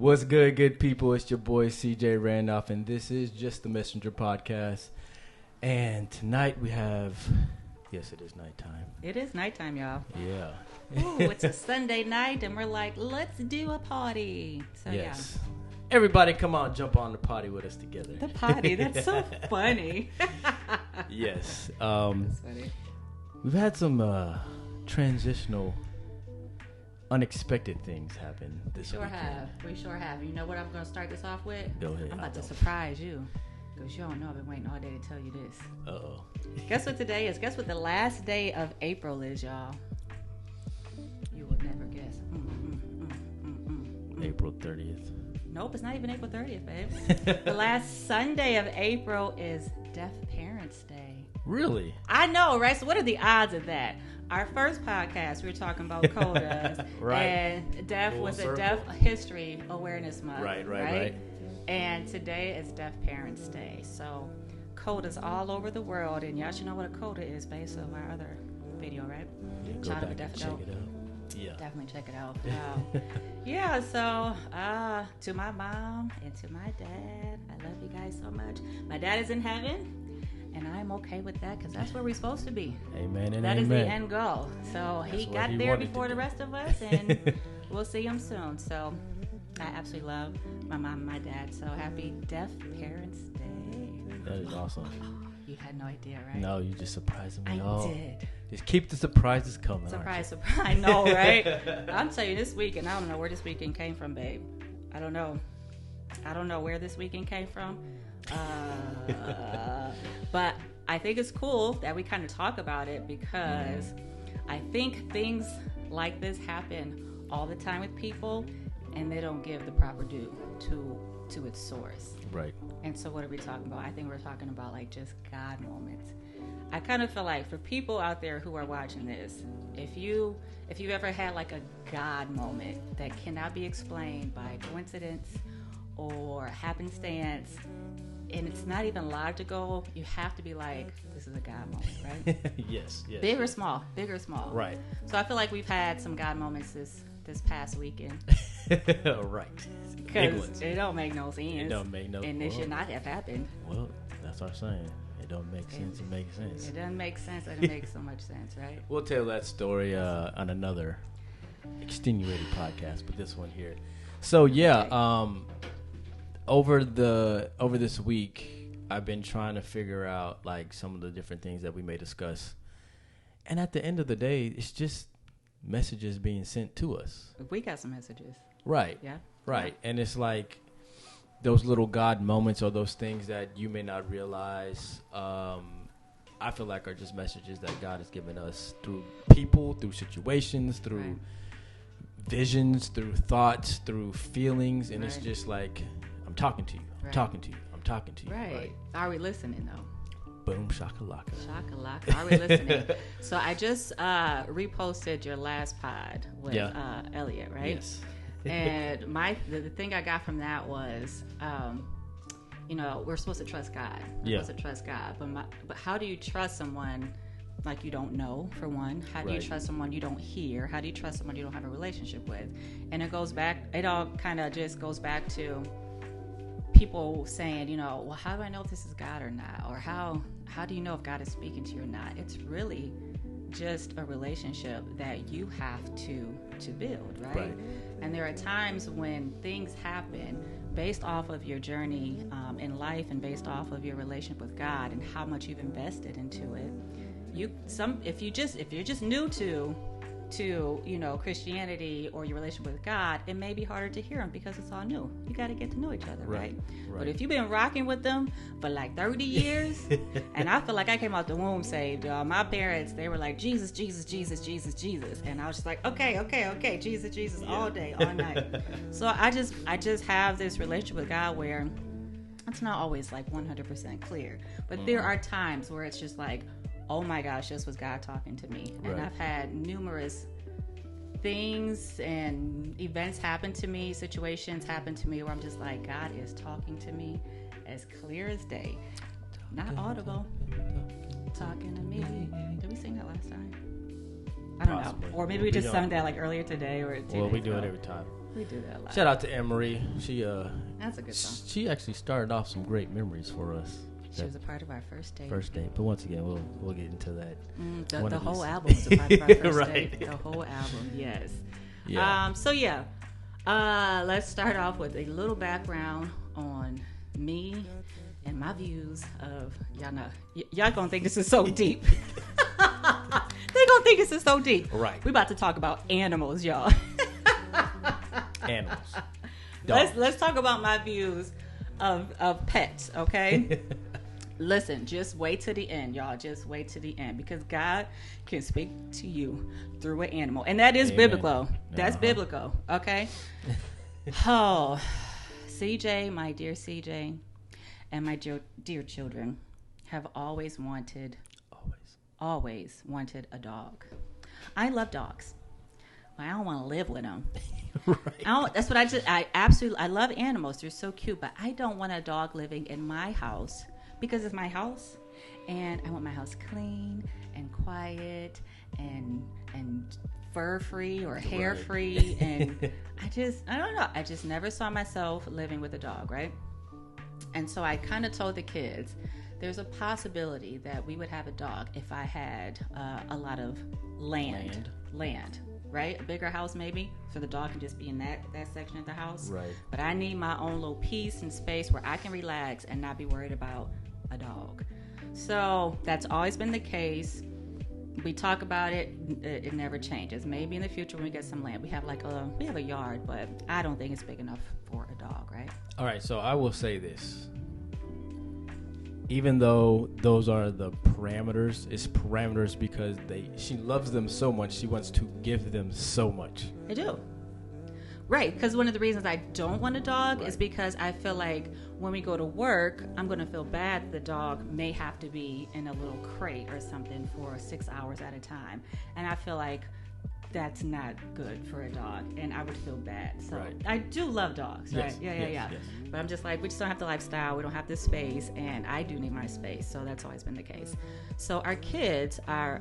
What's good people? It's your boy CJ Randolph, and this is Just the Messenger podcast. And tonight we have, yes, it is nighttime. It is nighttime, y'all. Yeah. Ooh, it's a Sunday night, and we're like, let's do a party. So, yes. Yeah. Everybody come on, jump on the potty with us together. The potty, that's so funny. Yes. That's funny. We've had some transitional, unexpected things happen this weekend. We sure have. You know what I'm going to start this off with? Go ahead. I'm about to surprise you. Because you don't know. I've been waiting all day to tell you this. Uh-oh. Guess what today is? Guess what the last day of April is, y'all? You would never guess. April 30th. Nope, it's not even April 30th, babe. The last Sunday of April is Deaf Parents' Day. Really? I know, right? So what are the odds of that? Our first podcast, we were talking about CODAs. Right. And Deaf Full was circle. a Deaf History Awareness Month. Right. And today is Deaf Parents' Day. So CODAs all over the world. And y'all should know what a CODA is based on our other video, right? Yeah, go Child of back Deaf and check Adult. it out. Yeah. Definitely check it out. Wow. Yeah, so to my mom and to my dad, I love you guys so much. My dad is in heaven, and I'm okay with that because that's where we're supposed to be. Amen and that amen. is the end goal. So That's he what got he there wanted before to the do. rest of us, and we'll see him soon. So I absolutely love my mom and my dad. So happy Deaf Parents' Day. That is awesome. You had no idea, right? No, you just surprised me. I did. Just keep the surprises coming. Surprise. I know, right? I'm telling you, this weekend, I don't know where this weekend came from, babe. I don't know where this weekend came from. But I think it's cool that we kind of talk about it because I think things like this happen all the time with people and they don't give the proper due to its source. Right. And so what are we talking about? I think we're talking about like just God moments. I kind of feel like for people out there who are watching this, if you've ever had like a God moment that cannot be explained by coincidence or happenstance, and it's not even logical, you have to be like, this is a God moment, right? Yes. Big or small. Right. So I feel like we've had some God moments this past weekend. Right. Because it don't make no sense. It don't make no sense. And it should not have happened. Well, that's our saying. It don't make sense. It makes sense. It doesn't make sense. It doesn't make so much sense, right? We'll tell that story on another extenuating podcast, but this one here. So yeah, over this week, I've been trying to figure out like some of the different things that we may discuss, and at the end of the day, it's just messages being sent to us. We got some messages. Right. Yeah. Right. And it's like those little God moments or those things that you may not realize, I feel like are just messages that God has given us through people, through situations, through visions, through thoughts, through feelings. And it's just like, I'm talking to you. I'm talking to you. I'm talking to you. Right. Are we listening, though? Boom, shakalaka. Shakalaka. Are we listening? So I just reposted your last pod with Elliot, right? Yes. And the thing I got from that was, we're supposed to trust God. We're supposed to trust God. But how do you trust someone like you don't know, for one? How do you trust someone you don't hear? How do you trust someone you don't have a relationship with? And it all kind of just goes back to people saying, well, how do I know if this is God or not? Or how do you know if God is speaking to you or not? It's really just a relationship that you have to build, right? And there are times when things happen based off of your journey in life and based off of your relationship with God and how much you've invested into it. If you're just new to Christianity or your relationship with God, it may be harder to hear them because it's all new. You got to get to know each other, right? But if you've been rocking with them for like 30 years, and I feel like I came out the womb saved, y'all. My parents, they were like, Jesus, Jesus, Jesus, Jesus, Jesus. And I was just like, okay, Jesus, Jesus, all day, all night. So I just have this relationship with God where it's not always like 100% clear. But there are times where it's just like, oh my gosh, this was God talking to me. And I've had numerous things and events happen to me, situations happen to me where I'm just like, God is talking to me as clear as day. Not audible. Talking to me. Did we sing that last time? I don't know. Or maybe we just sung that like earlier today or 2 days we do ago. it every time. We do that a lot. Shout out to Anne Marie. That's a good song. She actually started off some great memories for us. She was a part of our first date. But once again, we'll get into that. The whole album was a part of our first right. date. The whole album, yes. Yeah. Let's start off with a little background on me and my views of y'all gonna think this is so deep. They gonna think this is so deep. Right. We about to talk about animals, y'all. Animals. Let's talk about my views of pets, okay? Listen, just wait to the end, y'all. Just wait to the end, because God can speak to you through an animal, and that is biblical. That's biblical, okay? Oh, CJ, my dear CJ, and my dear children have always wanted a dog. I love dogs. I don't want to live with them. Right. That's what I love animals. They're so cute, but I don't want a dog living in my house, because it's my house, and I want my house clean and quiet and fur-free or hair-free. And I don't know. I just never saw myself living with a dog, right? And so I kind of told the kids, there's a possibility that we would have a dog if I had a lot of land, right? A bigger house maybe, so the dog can just be in that section of the house. Right. But I need my own little peace and space where I can relax and not be worried about a dog. So that's always been the case. We talk about it. It never changes. Maybe in the future when we get some land, we have a yard, but I don't think it's big enough for a dog, right? All right. So I will say this. Even though those are the parameters, it's parameters because she loves them so much. She wants to give them so much. I do. Right, because one of the reasons I don't want a dog is because I feel like when we go to work, I'm going to feel bad the dog may have to be in a little crate or something for 6 hours at a time. And I feel like that's not good for a dog, and I would feel bad. So I do love dogs, right? Yes. But I'm just like, we just don't have the lifestyle. We don't have the space, and I do need my space. So that's always been the case. So our kids are,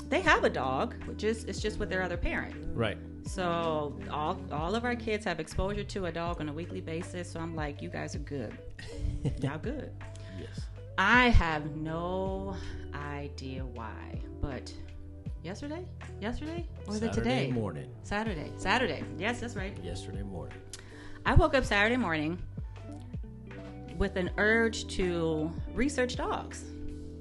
they have a dog, it's just with their other parent. Right. So all of our kids have exposure to a dog on a weekly basis. So I'm like, you guys are good. Y'all good. Yes. I have no idea why, but yesterday? Or was it today? Saturday. Yes, that's right. Yesterday morning. I woke up Saturday morning with an urge to research dogs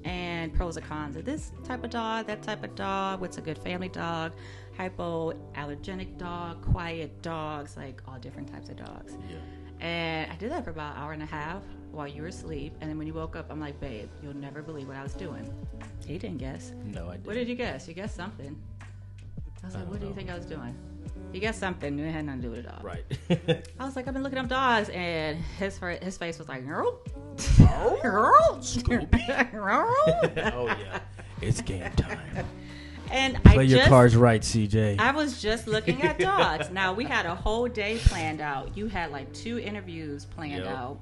and pros and cons of this type of dog, that type of dog, what's a good family dog, hypoallergenic dog, quiet dogs, like all different types of dogs. Yeah. And I did that for about an hour and a half while you were asleep. And then when you woke up, I'm like, babe, you'll never believe what I was doing. He didn't guess. No, I didn't. What did you guess? You guessed something. I was like, what do you think I was doing? He guessed something. It had nothing to do with a dog. Right. I was like, I've been looking up dogs. And his face was like, girl. Scooby. Oh, yeah. It's game time. And Play your cards right, CJ. I was just looking at dogs. Now, we had a whole day planned out. You had like 2 interviews planned out.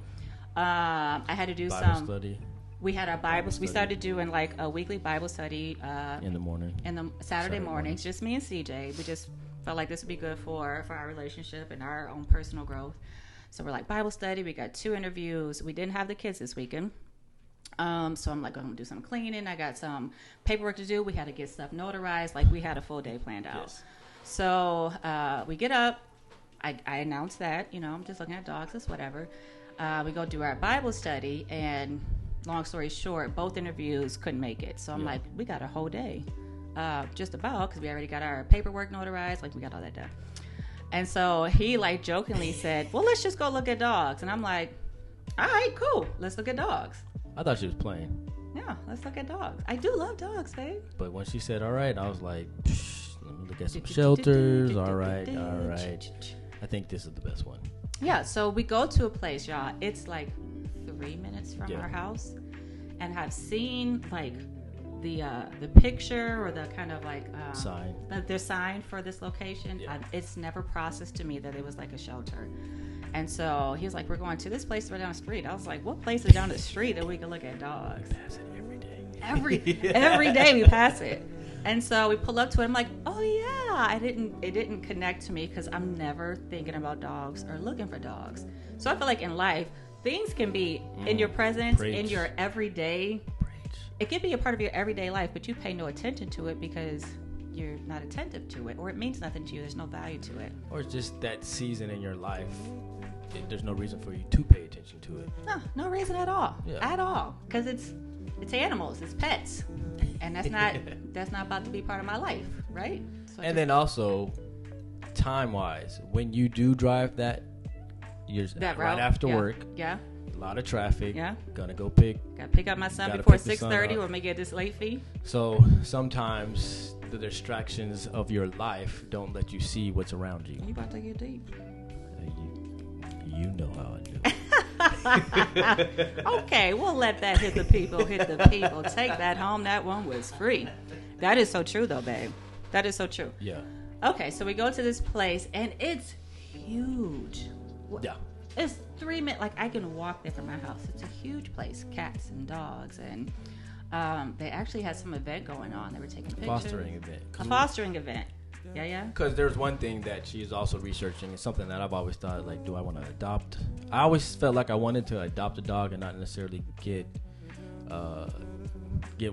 I had to do Bible study. We had our Bibles. We started doing like a weekly Bible study in the morning. In the Saturday mornings, just me and CJ. We just felt like this would be good for our relationship and our own personal growth. So we're like, Bible study. We got 2 interviews. We didn't have the kids this weekend. So I'm like, I'm going to do some cleaning. I got some paperwork to do. We had to get stuff notarized. Like, we had a full day planned out. Yes. So we get up. I announced that, I'm just looking at dogs. That's whatever. We go do our Bible study. And long story short, both interviews couldn't make it. So I'm like, we got a whole day. Just about, because we already got our paperwork notarized. Like, we got all that done. And so he, like, jokingly said, well, let's just go look at dogs. And I'm like, all right, cool. Let's look at dogs. I thought she was playing. Yeah, let's look at dogs. I do love dogs, babe. But when she said, all right, I was like, let me look at some shelters. All right. I think this is the best one. Yeah, so we go to a place, y'all. It's like 3 minutes from our house. And I've seen, like, the picture or the kind of, like, sign. The sign for this location. Yeah. It's never processed to me that it was, like, a shelter. And so he was like, we're going to this place right down the street. I was like, what place is down the street that we can look at dogs? We pass it every day. Every day we pass it. And so we pull up to it. I'm like, oh yeah. It didn't connect to me because I'm never thinking about dogs or looking for dogs. So I feel like in life, things can be in your presence, in your everyday. It can be a part of your everyday life, but you pay no attention to it because you're not attentive to it, or it means nothing to you. There's no value to it. Or it's just that season in your life. There's no reason for you to pay attention to it. No reason at all. At all. Because it's animals, it's pets. And that's not about to be part of my life, right? So and then also, time-wise, when you do drive that route, right after work, a lot of traffic, gotta pick up my son before 6:30 or maybe get this late fee. So sometimes the distractions of your life don't let you see what's around you. You about to get deep. You know how I do. Okay, we'll let that hit the people. Take that home. That one was free. That is so true, though, babe. That is so true. Yeah. Okay, so we go to this place, and it's huge. Yeah. It's 3 minutes. Like, I can walk there from my house. It's a huge place. Cats and dogs. And they actually had some event going on. They were taking pictures. A fostering event. Yeah. Because there's one thing that she's also researching. It's something that I've always thought, like, do I want to adopt? I always felt like I wanted to adopt a dog and not necessarily get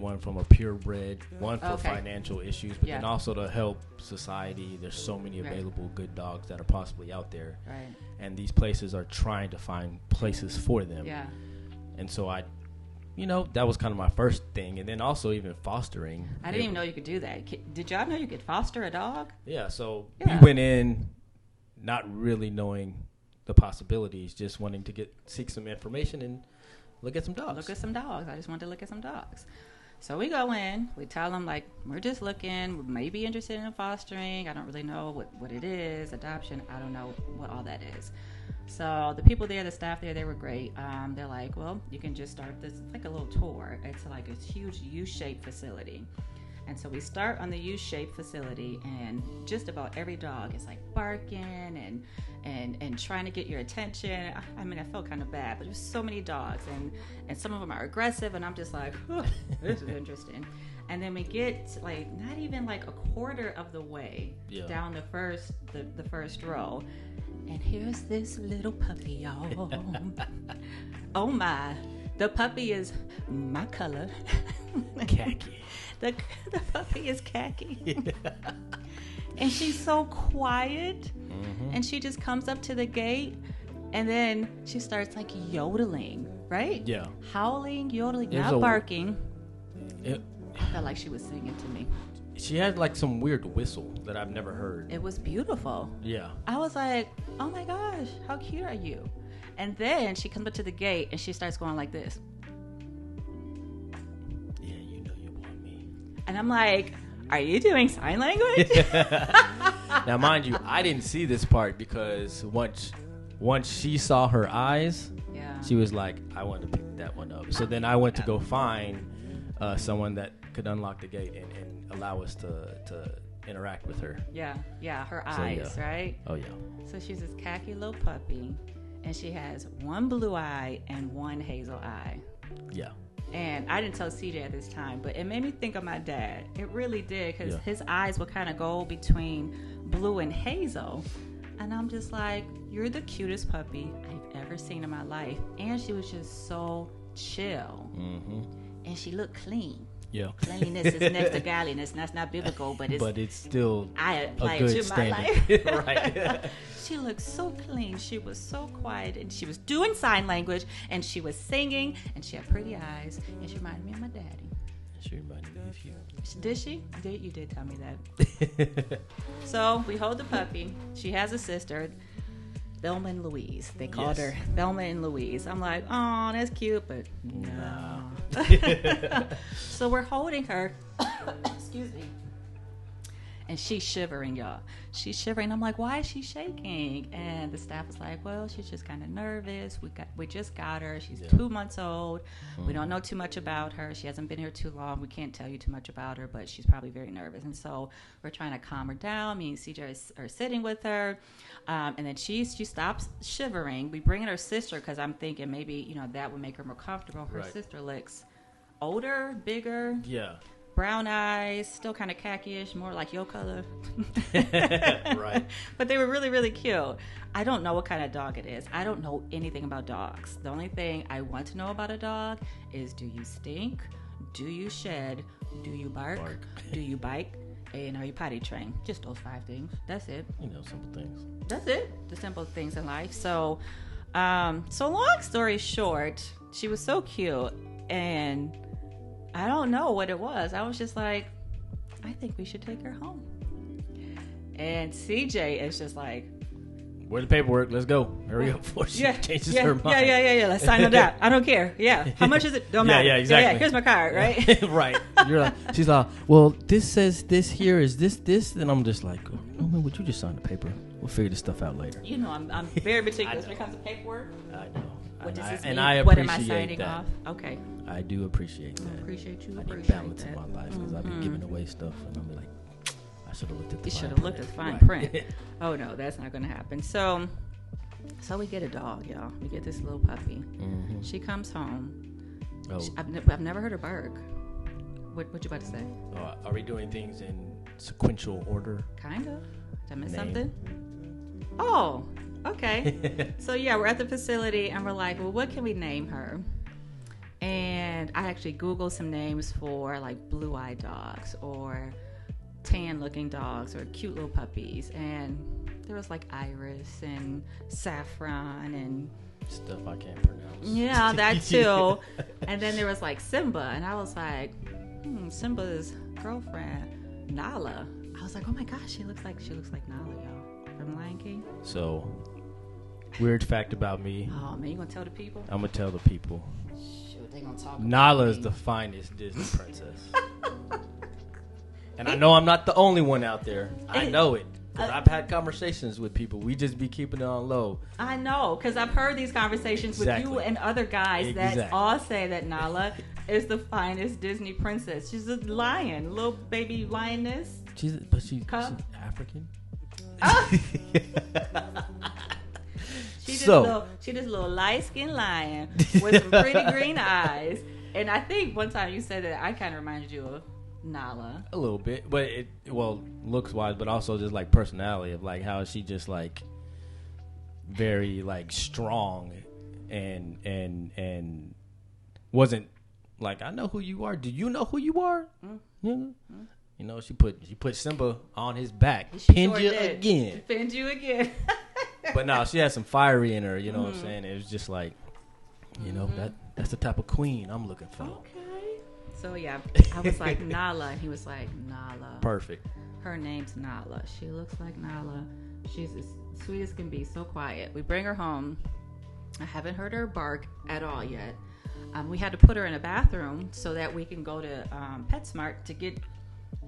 one from a purebred, one for financial issues, but then also to help society. There's so many available good dogs that are possibly out there. Right. And these places are trying to find places for them. Yeah. And so that was kind of my first thing. And then also even fostering. I didn't even know you could do that. Did y'all know you could foster a dog? Yeah, so we went in not really knowing the possibilities, just wanting to seek some information and look at some dogs. I just wanted to look at some dogs. So we go in, we tell them, like, we're just looking, we may be interested in fostering. I don't really know what it is, adoption. I don't know what all that is. So the people there, the staff there, they were great. They're like, well, you can just start this, like a little tour. It's like a huge U-shaped facility. And so we start on the U-shaped facility, and just about every dog is like barking and trying to get your attention. I mean, I felt kind of bad, but there's so many dogs, and some of them are aggressive, and I'm just like, this is interesting. And then we get like not even like a quarter of the way down the first row, and here's this little puppy, y'all. Oh my, the puppy is my color, khaki. The puppy is khaki. And she's so quiet. And she just comes up to the gate, and then she starts like yodeling, right? Yeah. Howling, yodeling, not barking. I felt like she was singing to me. She had like some weird whistle that I've never heard. It was beautiful. Yeah. I was like, oh my gosh, how cute are you? And then she comes up to the gate, and she starts going like this. And I'm like, are you doing sign language? Now, mind you, I didn't see this part because once she saw her eyes, she was like, I want to pick that one up. So then I went to go find someone that could unlock the gate and allow us to interact with her. Yeah, her eyes, right? Oh, yeah. So she's this khaki little puppy, and she has one blue eye and one hazel eye. Yeah. And I didn't tell CJ at this time, but it made me think of my dad. It really did, because his eyes would kind of go between blue and hazel. And I'm just like, you're the cutest puppy I've ever seen in my life. And she was just so chill. Mm-hmm. And she looked clean. Yeah. Cleanliness is next to godliness, and that's not biblical, but it's still I apply a good it to standard. my life. Right. She looked so clean. She was so quiet, and she was doing sign language, and she was singing, and she had pretty eyes, and she reminded me of my daddy. She reminded me of you. Did she? You did tell me that. So we hold the puppy. She has a sister, Thelma and Louise. They called her Thelma and Louise. I'm like, oh, that's cute, but no. So we're holding her. Excuse me. And she's shivering, y'all. She's shivering. I'm like, why is she shaking? And the staff was like, well, she's just kind of nervous. We just got her. She's 2 months old. We don't know too much about her. She hasn't been here too long. We can't tell you too much about her, but she's probably very nervous. And so we're trying to calm her down. Me and CJ are sitting with her. And then she stops shivering. We bring in her sister because I'm thinking maybe, that would make her more comfortable. Her sister looks older, bigger. Yeah. brown eyes, still kind of khaki-ish, more like your color. Right. But they were really, really cute. I don't know what kind of dog it is. I don't know anything about dogs. The only thing I want to know about a dog is, do you stink? Do you shed? Do you bark? Do you bite? And are you potty trained? Just those 5 things. That's it. Simple things. That's it. The simple things in life. So long story short, she was so cute, and I don't know what it was. I was just like, I think we should take her home. And CJ is just like, where's the paperwork? Let's go. Hurry up before she changes her mind. Yeah. Let's sign on that. I don't care. Yeah. How much is it? Don't matter. Yeah, exactly. Yeah, here's my card, right? Right. You're like, she's like, well, this says this here is this. And I'm just like, oh, man, would you just sign the paper? We'll figure this stuff out later. I'm very meticulous when it comes to paperwork. I know. What does this and mean? I appreciate what am I signing that. off? Okay. I do appreciate that. I appreciate you. I need Appreciate balance that. in my life because I've been giving away stuff, and I'm like, I should have looked at the You fine should print. have looked at the fine Right. print. Oh no, that's not going to happen. So we get a dog, y'all. We get this little puppy. Mm-hmm. She comes home. Oh. I've never heard her bark. What you about to say? Are we doing things in sequential order? Kind of. Did I miss Name. something? Oh, okay. So yeah, we're at the facility and we're like, well, what can we name her? And I actually Googled some names for like blue-eyed dogs or tan-looking dogs or cute little puppies. And there was like Iris and Saffron and Stuff I can't pronounce. yeah, that too. And then there was like Simba, and I was like, Simba's girlfriend, Nala. I was like, oh my gosh, she looks like Nala, y'all, from Lion King. So, weird fact about me. Oh man, you gonna tell the people? I'm gonna tell the people. Shoot, they gonna talk. Nala is the finest Disney princess. And I know I'm not the only one out there. I know it. Because I've had conversations with people. We just be keeping it on low. I know, because I've heard these conversations with you and other guys that all say that Nala is the finest Disney princess. She's a lion, little baby lioness. She's African. She's this little light-skinned lion with some pretty green eyes. And I think one time you said that I kind of reminded you of Nala. A little bit, but looks wise, but also just like personality of like how she just like very like strong and wasn't like, I know who you are. Do you know who you are? You know, she put Simba on his back. Pinned you again. Pinned you again. But no, she had some fiery in her. You know what I'm saying? It was just like, you know, that's the type of queen I'm looking for. Okay. So yeah, I was like Nala, and he was like Nala. Perfect. Her name's Nala. She looks like Nala. She's as sweet as can be, so quiet. We bring her home. I haven't heard her bark at all yet. We had to put her in a bathroom so that we can go to PetSmart to get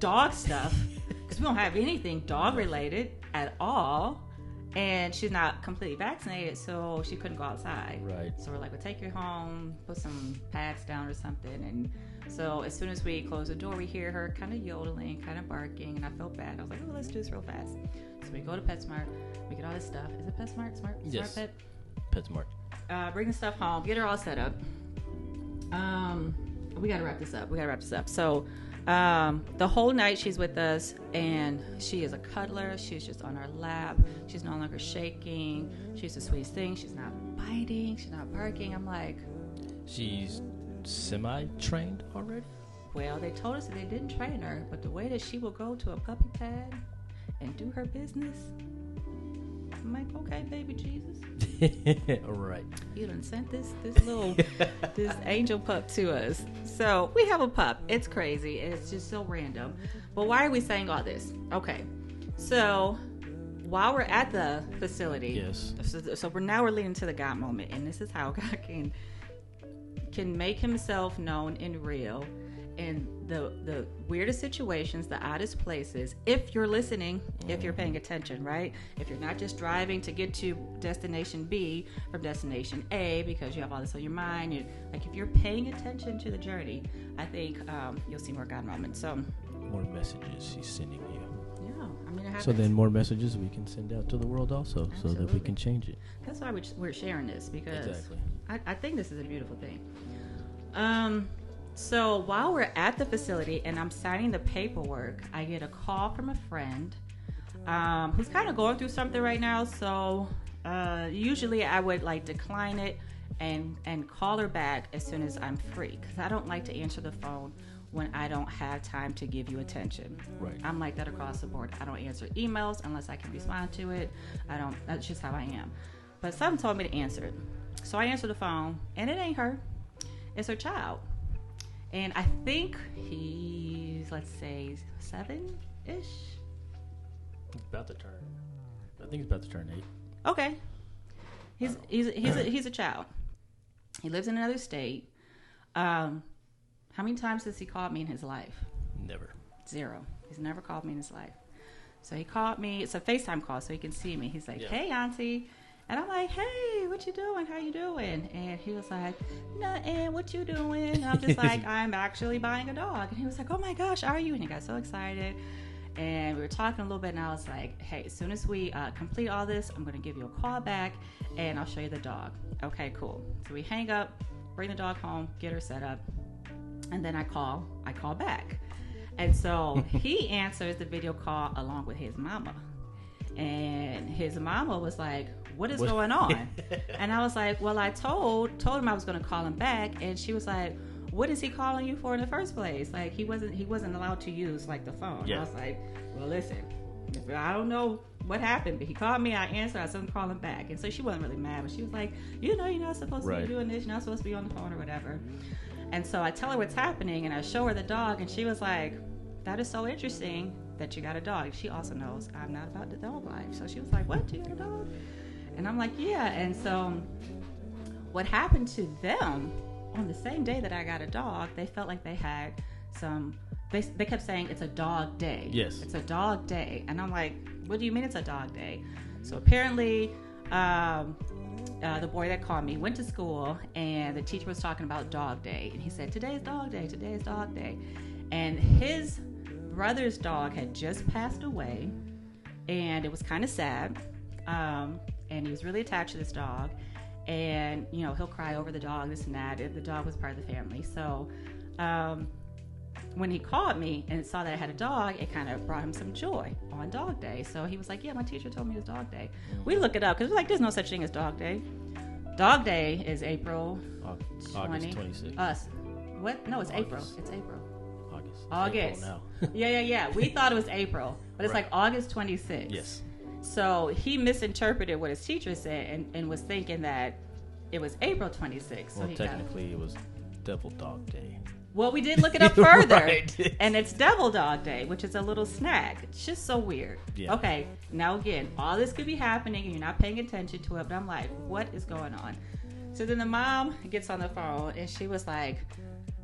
dog stuff because we don't have anything dog related at all. And she's not completely vaccinated, so she couldn't go outside. Right. So we're like, we'll take you home, put some pads down or something. And so as soon as we close the door, we hear her kind of yodeling, kind of barking, and I felt bad. I was like, oh, let's do this real fast. So we go to PetSmart, we get all this stuff. Is it PetSmart? Yes. Smart Pet? PetSmart. Bring the stuff home, get her all set up. We got to wrap this up. So the whole night she's with us, and she is a cuddler. She's just on our lap. She's no longer shaking. She's the sweetest thing. She's not biting. She's not barking. I'm like, she's semi-trained already? Well, they told us that they didn't train her, but the way that she will go to a puppy pad and do her business, I'm like, okay, baby Jesus. All right. You done sent this little this angel pup to us. So we have a pup. It's crazy. It's just so random. But why are we saying all this? Okay. So while we're at the facility, yes. So we're leading to the God moment, and this is how God can make himself known in real in the weirdest situations, the oddest places, if you're listening, if you're paying attention, right? If you're not just driving to get to destination B from destination A because you have all this on your mind, if you're paying attention to the journey, I think you'll see more God moments. So more messages he's sending you. Yeah, I mean, it happens. So then more messages we can send out to the world also. Absolutely. So that we can change it. That's why we're sharing this, because exactly. I think this is a beautiful thing. So while we're at the facility and I'm signing the paperwork, I get a call from a friend who's kind of going through something right now. So usually I would like decline it and call her back as soon as I'm free, because I don't like to answer the phone when I don't have time to give you attention. Right. I'm like that across the board. I don't answer emails unless I can respond to it. That's just how I am. But someone told me to answer it. So I answer the phone, and it ain't her. It's her child. And I think he's, let's say, 7-ish. He's about to turn. I think he's about to turn 8. Okay. He's a child. He lives in another state. How many times has he called me in his life? Never. 0. He's never called me in his life. So he called me. It's a FaceTime call, so he can see me. He's like, "Hey, Auntie." And I'm like, "Hey, what you doing? How you doing?" And he was like, "Nothing. What you doing?" And I'm just like, "I'm actually buying a dog." And he was like, "Oh my gosh, are you?" And he got so excited. And we were talking a little bit, and I was like, "Hey, as soon as we complete all this, I'm going to give you a call back, and I'll show you the dog." Okay, cool. So we hang up, bring the dog home, get her set up, and then I call back. And so he answers the video call along with his mama. And his mama was like, "What is going on?" And I was like, "Well, I told him I was going to call him back." And she was like, "What is he calling you for in the first place? Like, he wasn't allowed to use like the phone." Yeah. I was like, "Well, listen, I don't know what happened, but he called me. I answered. I said, call him back." And so she wasn't really mad, but she was like, "You're not supposed to be doing this. You're not supposed to be on the phone or whatever." And so I tell her what's happening, and I show her the dog, and she was like, "That is so interesting that you got a dog." She also knows I'm not about the dog life. So she was like, "What? You got a dog?" And I'm like, "Yeah." And so what happened to them on the same day that I got a dog, they felt like they had they kept saying it's a dog day. Yes. It's a dog day. And I'm like, "What do you mean it's a dog day?" So apparently the boy that called me went to school, and the teacher was talking about dog day. And he said, "Today's dog day. Today's dog day." And his brother's dog had just passed away, and it was kind of sad. And he was really attached to this dog. And, he'll cry over the dog, this and that. The dog was part of the family. So when he called me and saw that I had a dog, it kind of brought him some joy on dog day. So he was like, "Yeah, my teacher told me it was dog day." We look it up because we're like, there's no such thing as dog day. Dog day is April August 26th. What? No, it's April. It's April. August. April now. Yeah. We thought it was April, but it's like August 26th. Yes. So he misinterpreted what his teacher said and was thinking that it was April 26th. Well, technically, it was Devil Dog Day. Well, we did look it up further, Right. And it's Devil Dog Day, which is a little snack. It's just so weird. Yeah. Okay, now again, all this could be happening, and you're not paying attention to it, but I'm like, what is going on? So then the mom gets on the phone, and she was like,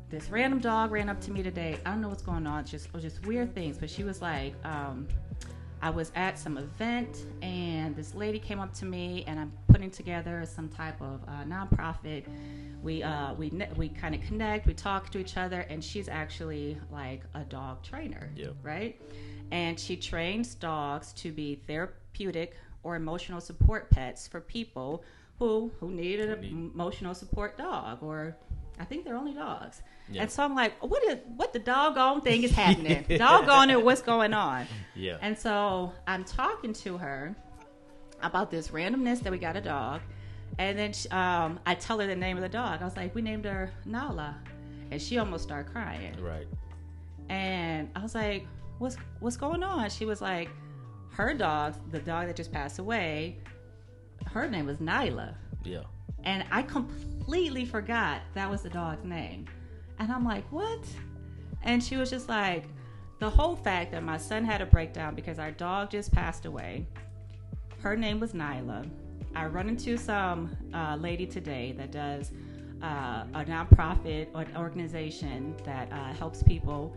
"This random dog ran up to me today. I don't know what's going on. It was just weird things." But she was like, "I was at some event, and this lady came up to me, and I'm putting together some type of nonprofit. We kind of connect. We talk to each other, and she's actually like a dog trainer, right? And she trains dogs to be therapeutic or emotional support pets for people who need an emotional support dog, or I think they're only dogs." Yeah. And so I'm like, what the doggone thing is happening? Doggone it, what's going on? Yeah. And so I'm talking to her about this randomness that we got a dog. And then I tell her the name of the dog. I was like, "We named her Nala." And she almost started crying. Right. And I was like, what's going on? She was like, her dog, the dog that just passed away, her name was Nyla. Yeah. And I completely forgot that was the dog's name. And I'm like, "What?" And she was just like, the whole fact that my son had a breakdown because our dog just passed away. Her name was Nyla. I run into some lady today that does a nonprofit organization that helps people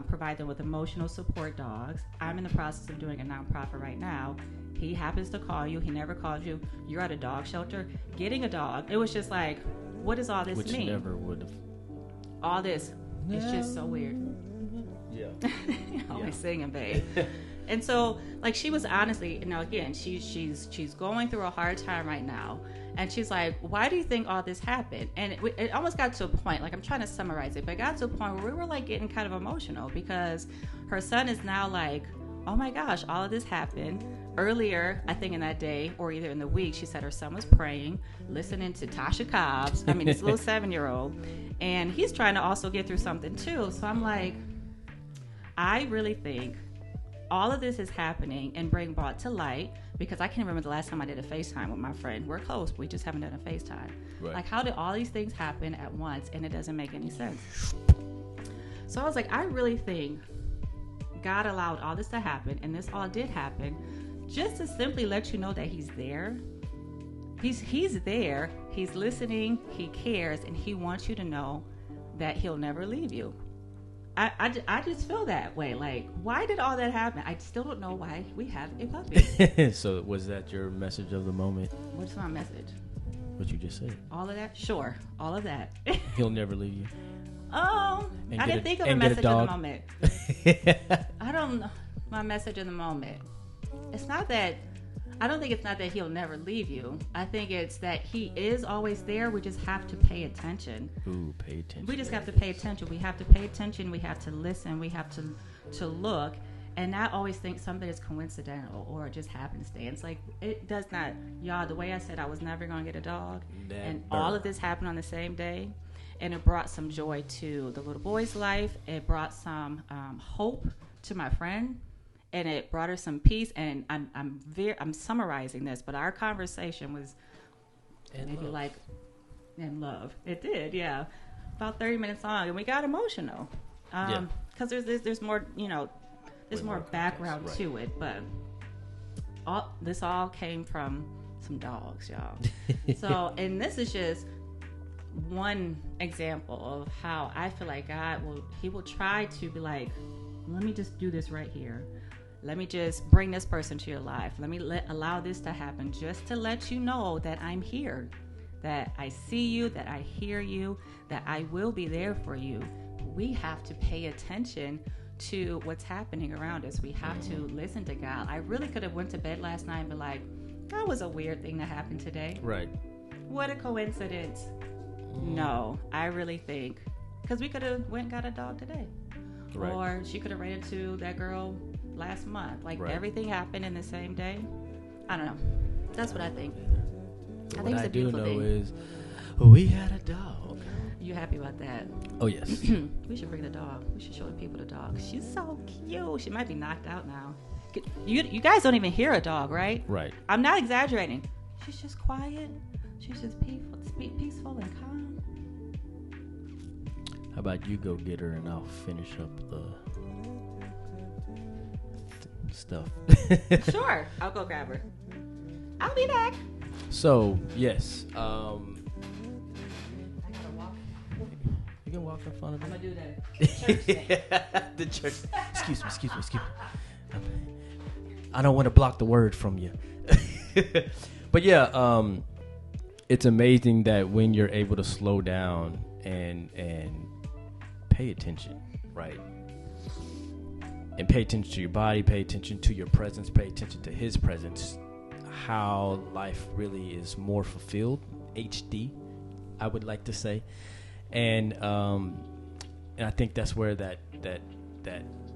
provide them with emotional support dogs. I'm in the process of doing a nonprofit right now. He happens to call you. He never calls you. You're at a dog shelter getting a dog. It was just like, what does all this mean? Which never would have. All this. It's just so weird. Yeah. Always singing, babe. And so, like, she was honestly, again, she's going through a hard time right now. And she's like, why do you think all this happened? And it almost got to a point, like, I'm trying to summarize it, but it got to a point where we were, like, getting kind of emotional because her son is now like, oh my gosh, all of this happened. Earlier, I think in that day, or either in the week, she said her son was praying, listening to Tasha Cobbs. I mean, this little 7-year-old. And he's trying to also get through something too. So I'm like, I really think all of this is happening and being brought to light because I can't remember the last time I did a FaceTime with my friend. We're close, but we just haven't done a FaceTime. Right. Like, how did all these things happen at once and it doesn't make any sense? So I was like, I really think God allowed all this to happen, and this all did happen just to simply let you know that he's there. He's there. He's listening. He cares, and he wants you to know that he'll never leave you. I just feel that way. Like, why did all that happen? I still don't know why we have a puppy. So was that your message of the moment? What's my message? What you just said. All of that? Sure. All of that. He'll never leave you. I didn't think of a message of the moment. I don't know my message in the moment. It's not that, I don't think it's not that he'll never leave you. I think it's that he is always there. We just have to pay attention. Ooh, pay attention. We just have to pay attention. We have to pay attention. We have to listen. We have to look and not always think something is coincidental or just happenstance. Like, it does not. Y'all, the way I said I was never going to get a dog, and all of this happened on the same day. And it brought some joy to the little boy's life. It brought some hope to my friend, and it brought her some peace. And I'm summarizing this, but our conversation was in love. It did, yeah. About 30 minutes long, and we got emotional because there's more, there's more background to it. But this all came from some dogs, y'all. So, and this is just one example of how I feel like God will try to be like, let me just do this right here. Let me just bring this person to your life. Let me allow this to happen just to let you know that I'm here, that I see you, that I hear you, that I will be there for you. We have to pay attention to what's happening around us. We have to listen to God. I really could have went to bed last night and be like, that was a weird thing that happened today. Right. What a coincidence. No, I really think, because we could have went and got a dog today. Right. Or she could have ran into that girl last month. Like, everything happened in the same day. I don't know. That's what I think. I think it's a beautiful thing. What I do know is we had a dog. You happy about that? Oh, yes. We should bring the dog. We should show the people the dog. She's so cute. She might be knocked out now. You guys don't even hear a dog, right? Right. I'm not exaggerating. She's just quiet. She's just peaceful and calm. How about you go get her and I'll finish up the stuff. Sure. I'll go grab her. I'll be back. So, yes. I gotta walk. You can walk in front of me. I'm gonna do the church thing. The church. Excuse me. I don't want to block the word from you. But yeah, it's amazing that when you're able to slow down and pay attention, right? And pay attention to your body, pay attention to your presence, pay attention to his presence, how life really is more fulfilled, HD, I would like to say. And I think that's where that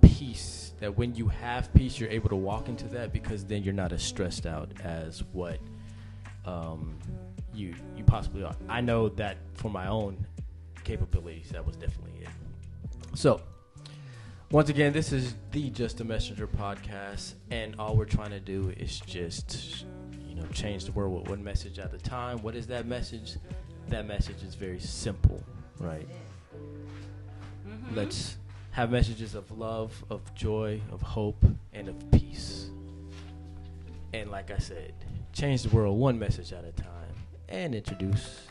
peace, that when you have peace, you're able to walk into that, because then you're not as stressed out as what you possibly are. I know that for my own capabilities, that was definitely it. So, once again, this is the Just a Messenger podcast, and all we're trying to do is just, change the world with one message at a time. What is that message? That message is very simple, right? Mm-hmm. Let's have messages of love, of joy, of hope, and of peace. And like I said, change the world one message at a time, and introduce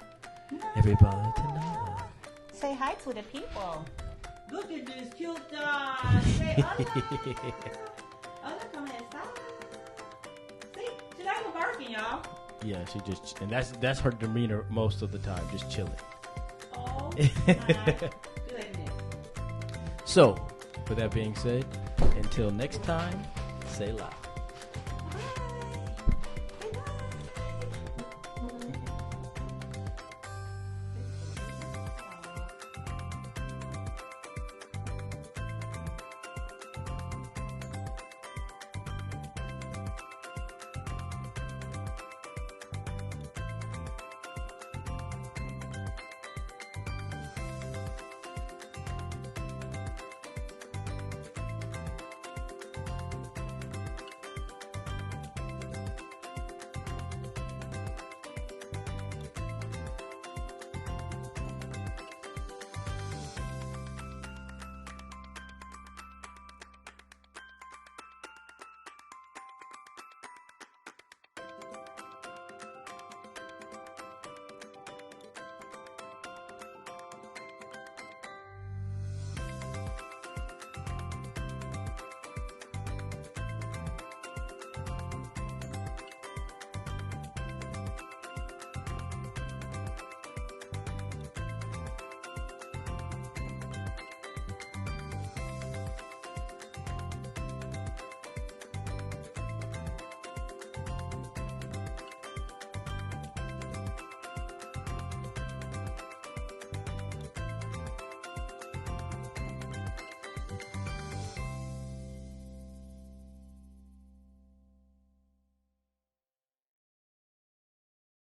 everybody to Nala. Say hi to the people. Look at this cute dog. Say hola. Hola, come inside. See, she's not even barking, y'all. Yeah, she just, and that's her demeanor most of the time, just chilling. Oh my goodness. So, with that being said, until next time, Selah.